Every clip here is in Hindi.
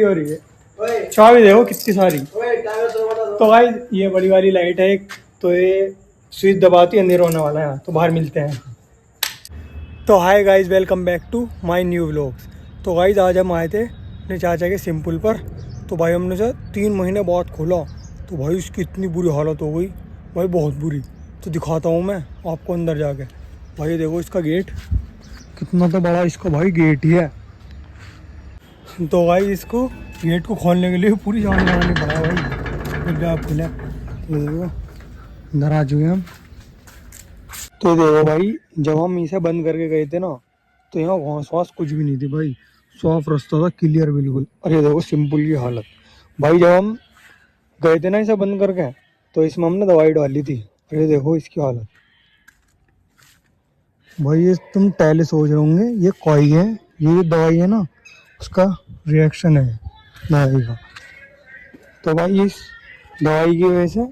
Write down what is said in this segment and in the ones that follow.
हो रही है। चाबी देखो कितनी सारी। तो भाई ये बड़ी वाली लाइट है एक, तो ये स्विच दबाती अंधेरा होने वाला है, तो बाहर मिलते हैं। तो hi guys, welcome back to my new vlogs. तो गाइस आज हम आए थे अपने चाचा के सिंपल पर। तो भाई हमने से 3 महीने बाद खोला, तो भाई उसकी इतनी बुरी हालत हो गई भाई, बहुत बुरी। तो दिखाता हूँ मैं आपको अंदर जाके। भाई देखो इसका गेट कितना तो बड़ा इसका भाई गेट ही है। तो भाई इसको गेट को खोलने के लिए पूरी जान लगानी पड़ा भाई, फिर भी आप खुले। ये देखो अंदर आ चुके हम। तो देखो भाई, जब हम इसे बंद करके गए थे ना, तो यहाँ घास वास कुछ भी नहीं थी भाई, साफ रास्ता था, क्लियर बिल्कुल। अरे देखो सिंपल की हालत भाई, जब हम गए थे ना इसे बंद करके, तो इसमें हमने दवाई डाली थी। अरे देखो इसकी हालत भाई, ये तुम पहले सोच रहे होंगे ये कोई है, ये दवाई है ना, उसका रिएक्शन है दवाई का। तो भाई इस दवाई की वजह से,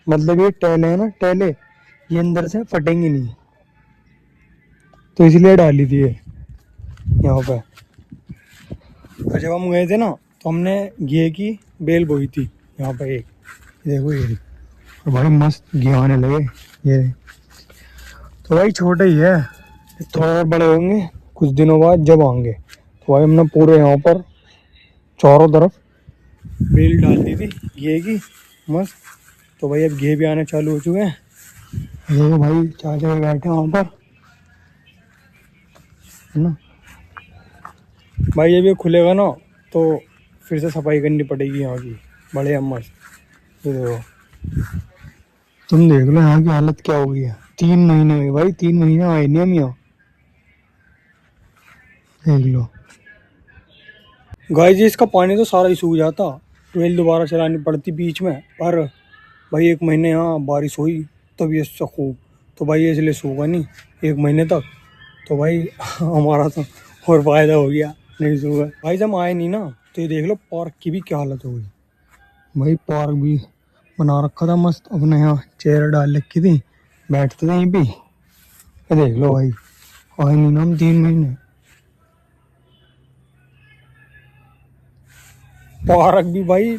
मतलब ये टैले है ना, टैले ये अंदर से फटेंगी नहीं, तो इसलिए डाली थी ये यहाँ पे। और जब हम गए थे ना, तो हमने घी की बेल बोई थी यहाँ पे एक, देखो ये। और भाई मस्त घी आने लगे ये। तो भाई छोटे ही है, थोड़ा और बड़े होंगे कुछ दिनों बाद जब आएंगे। तो भाई हमने पूरे यहाँ पर चारों तरफ बेल डाल दी थी घी की मस्त। तो भाई अब घी भी आने चालू हो चुके हैं। देखो भाई चाचा बैठे वहाँ पर, है ना भाई। ये भी खुलेगा ना तो फिर से सफाई करनी पड़ेगी यहाँ की, बड़े अम्मा से। ये देखो, तुम देख लो यहाँ की हालत क्या हो गई है। 3 महीने में भाई, 3 महीने आए नहीं हम यहाँ, देख लो। गाइस जी इसका पानी तो सारा ही सूख जाता, ट्यूबवेल दोबारा चलानी पड़ती बीच में। पर भाई 1 महीने यहाँ बारिश हुई तब ये खूब, तो भाई ये इसलिए सूखा नहीं 1 महीने तक। तो भाई हमारा तो और फायदा हो गया, नहीं सूखा। भाई जब हम आए नहीं ना, तो ये देख लो पार्क की भी क्या हालत हो गई भाई। पार्क भी बना रखा था मस्त, अपने यहाँ चेयर डाल रखी थी, बैठते थे यहीं पे। ये देख लो भाई, आए नहीं ना हम 3 महीने। पार्क भी भाई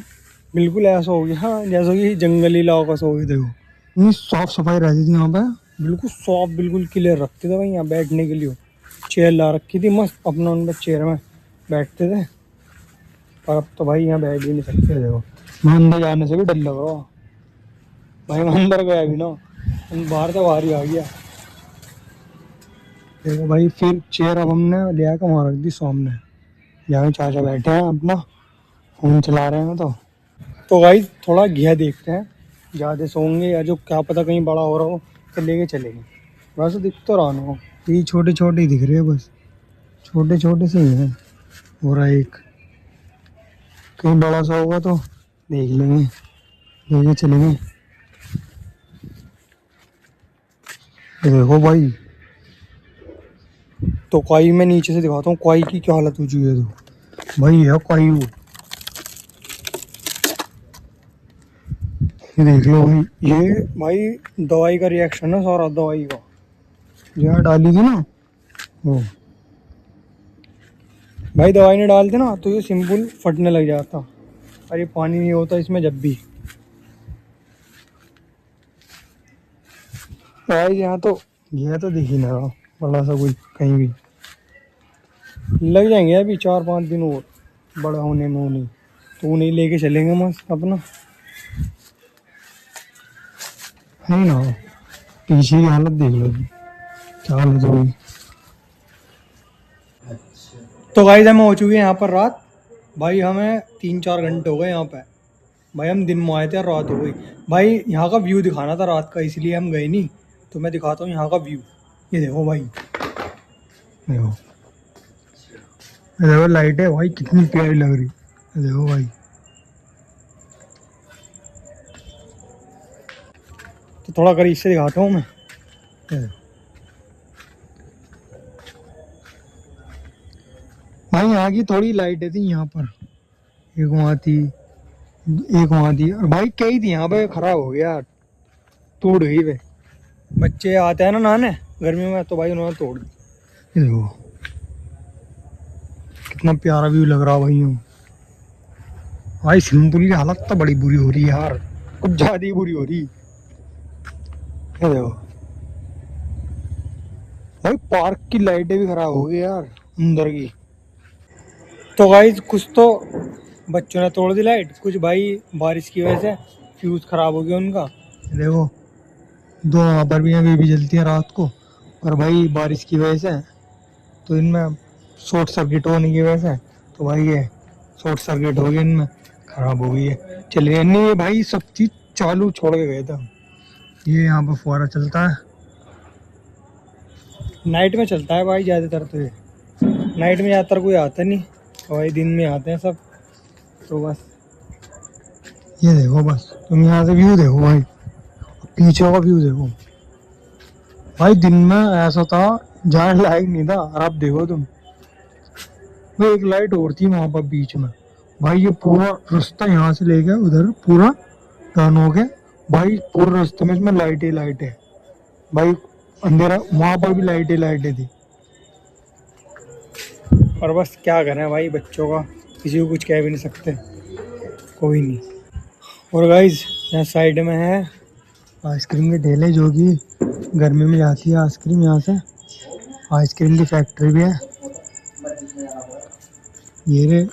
बिल्कुल ऐसा हो गया हाँ, जैसा कि जंगली इलाका सा हो गया। देखो इतनी साफ सफाई रहती थी यहाँ पे, बिल्कुल साफ, बिल्कुल क्लियर रखते थे भाई। यहाँ बैठने के लिए चेयर ला रखी थी मस्त, अपना उन पर चेयर में बैठते थे। पर अब तो भाई यहाँ बैठ भी नहीं सकते। देखो मैं अंदर जाने से भी डर लग रहा भाई, मैं अंदर गया भी ना, बाहर तो बाहर ही आ गया। देखो भाई फिर चेयर अब हमने ले आकर वहाँ रख दी सामने, जहाँ चाचा बैठे हैं अपना फोन चला रहे हैं। तो भाई थोड़ा घिया देखते हैं, ज़्यादा सोंगे या जो क्या पता कहीं बड़ा हो रहा हो तो लेके चलेंगे। वैसे दिख तो रहा हो, ये छोटे छोटे ही दिख रहे हैं, बस छोटे छोटे से ही हैं। हो रहा है एक, कहीं बड़ा सा होगा तो देख लेंगे, लेके चलेंगे। ये देखो भाई, तो काई मैं नीचे से दिखाता हूँ काई की क्या हालत हो चुकी है। तो भाई ये काई, ये देख लो भाई, ये भाई दवाई का रिएक्शन है सारा, दवाई का जो डाली थी ना वो। भाई दवाई नहीं डालते ना तो ये सिंपल फटने लग जाता, और ये पानी नहीं होता इसमें जब भी। भाई यहाँ तो गया तो दिख ही ना रहा बड़ा सा कोई, कहीं भी लग जाएंगे अभी 4-5 दिन और बड़ा होने में। नहीं तो उन्हें लेके चलेंगे मस्त अपना, है ना। पीछे की हालत देख लो क्या हालत होगी। तो गाइस हमें हो चुकी है यहाँ पर रात। भाई हमें 3-4 घंटे हो गए यहाँ पे। भाई हम दिन में आए थे और रात हो गई। भाई यहाँ का व्यू दिखाना था रात का, इसलिए हम गए नहीं। तो मैं दिखाता हूँ यहाँ का व्यू। ये देखो भाई, देखो ये देखो लाइट है भाई, कितनी प्यारी लग रही। ये देखो भाई, तो थोड़ा करीब से दिखाता हूँ मैं। भाई यहाँ की थोड़ी लाइटें थी यहाँ पर, एक वहाँ थी, एक वहाँ थी, और भाई कई थी यहाँ पे, खराब हो गया, टूट गई वे। बच्चे आते हैं ना नहाने गर्मी में, तो भाई उन्होंने तोड़ दी। ये देखो कितना प्यारा व्यू लग रहा भाई। भाई सिंपल की हालत तो बड़ी बुरी हो रही है यार, कुछ ज्यादा ही बुरी हो रही। ये देखो भाई, पार्क की लाइटें भी खराब हो गई यार अंदर की। तो गाइस कुछ तो बच्चों ने तोड़ दी लाइट, कुछ भाई बारिश की वजह से फ्यूज खराब हो गया उनका। देखो दो वहाँ पर भी अभी भी जलती है रात को, और भाई बारिश की वजह से तो इनमें शॉर्ट सर्किट होने की वजह से तो भाई ये शॉर्ट सर्किट हो गया, इनमें खराब हो गई है। चलिए नहीं, ये भाई सब चीज चालू छोड़ के गए थे। ये यहाँ पर फुहारा चलता है, नाइट में चलता है भाई ज़्यादातर। तो ये नाइट में ज़्यादातर कोई आता नहीं, तो भाई दिन में आते हैं सब। तो बस ये देखो, बस तुम यहाँ से व्यू देखो भाई, पीछे का व्यू देखो भाई। दिन में ऐसा था जाने लायक नहीं था, और अब देखो तुम, वो एक लाइट और थी वहां पर बीच में भाई। ये पूरा रास्ता यहाँ से ले गया उधर, पूरा टर्न हो गया भाई। पूरे रास्ते में इसमें लाइट ही लाइट है भाई, अंधेरा वहां पर भी लाइट ही लाइटें थी। और बस क्या करें भाई, बच्चों का किसी को कुछ कह भी नहीं सकते, कोई नहीं। और गाइज यहाँ साइड में है आइसक्रीम के ठेले, जो कि गर्मी में जाती है आइसक्रीम यहाँ से। आइसक्रीम की फैक्ट्री भी है। ये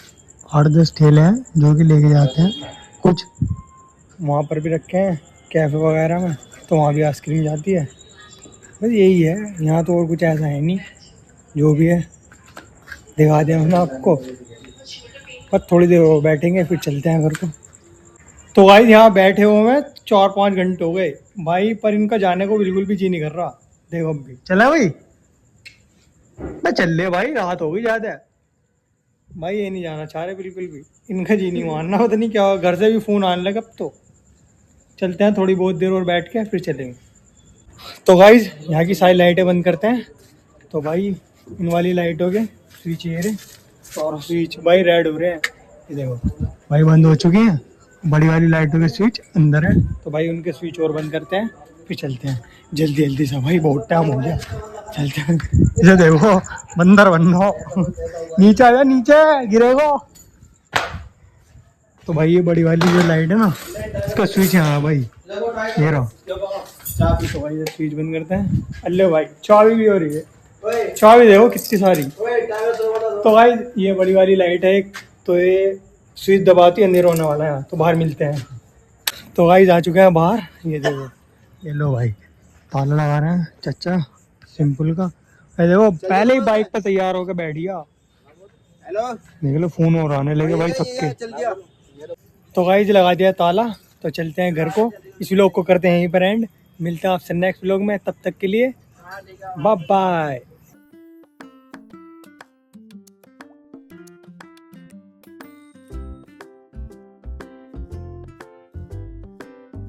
8-10 ठेले हैं जो कि लेके जाते हैं, कुछ वहाँ पर भी रखे हैं कैफ़े वगैरह में, तो वहाँ भी आइसक्रीम जाती है। बस यही है यहाँ, तो और कुछ ऐसा है नहीं। जो भी है दिखा दें हमने आपको, बस थोड़ी देर और बैठेंगे फिर चलते हैं घर को। तो भाई यहाँ बैठे हुए हैं 4-5 घंटे हो गए भाई, पर इनका जाने को बिल्कुल भी जी नहीं कर रहा। देखो अब भी चला भाई, मैं चल ले भाई, रात हो गई ज़्यादा भाई। ये नहीं जाना चाह रहे बिल्कुल भी, इनका जी नहीं मानना। पता नहीं क्या, घर से भी फ़ोन आने लगा अब तो। चलते हैं थोड़ी बहुत देर और बैठ के फिर चलेंगे। तो गाइज यहाँ की सारी लाइटें बंद करते हैं। तो भाई इन वाली लाइटों के स्विच ये रहे, और स्विच भाई रेड हो रहे हैं, ये देखो भाई बंद हो चुके हैं। बड़ी वाली लाइटों के स्विच अंदर है, तो भाई उनके स्विच और बंद करते हैं फिर चलते हैं जल्दी जल्दी से भाई, बहुत टाइम हो गया। चलते हैं, इसे देखो बंदर बनो नीचे आ जा, नीचे गिरेगो। तो भाई ये बड़ी वाली जो लाइट है ना, इसका स्विच यहाँ भाई, ये रहा। तो भाई ये स्विच बंद करते हैं। अल्ले भाई चाबी भी हो रही है, चाबी देखो कितनी सारी। तो भाई ये बड़ी वाली लाइट है एक, तो ये स्विच दबाती अंधेरा होने वाला है, तो बाहर मिलते हैं। तो भाई आ चुके हैं बाहर, ये देखो, ये लो भाई ताला लगा रहे हैं चचा सिंपल का। ये देखो पहले ही बाइक पर तैयार होकर बैठ गया। हेलो देख लो फोन और आने लगे भाई सबके। तो गाइस लगा दिया ताला, तो चलते हैं घर को। इस व्लॉग को करते हैं यहीं पर एंड। मिलते हैं आपसे नेक्स्ट व्लॉग में, तब तक के लिए बाय बाय।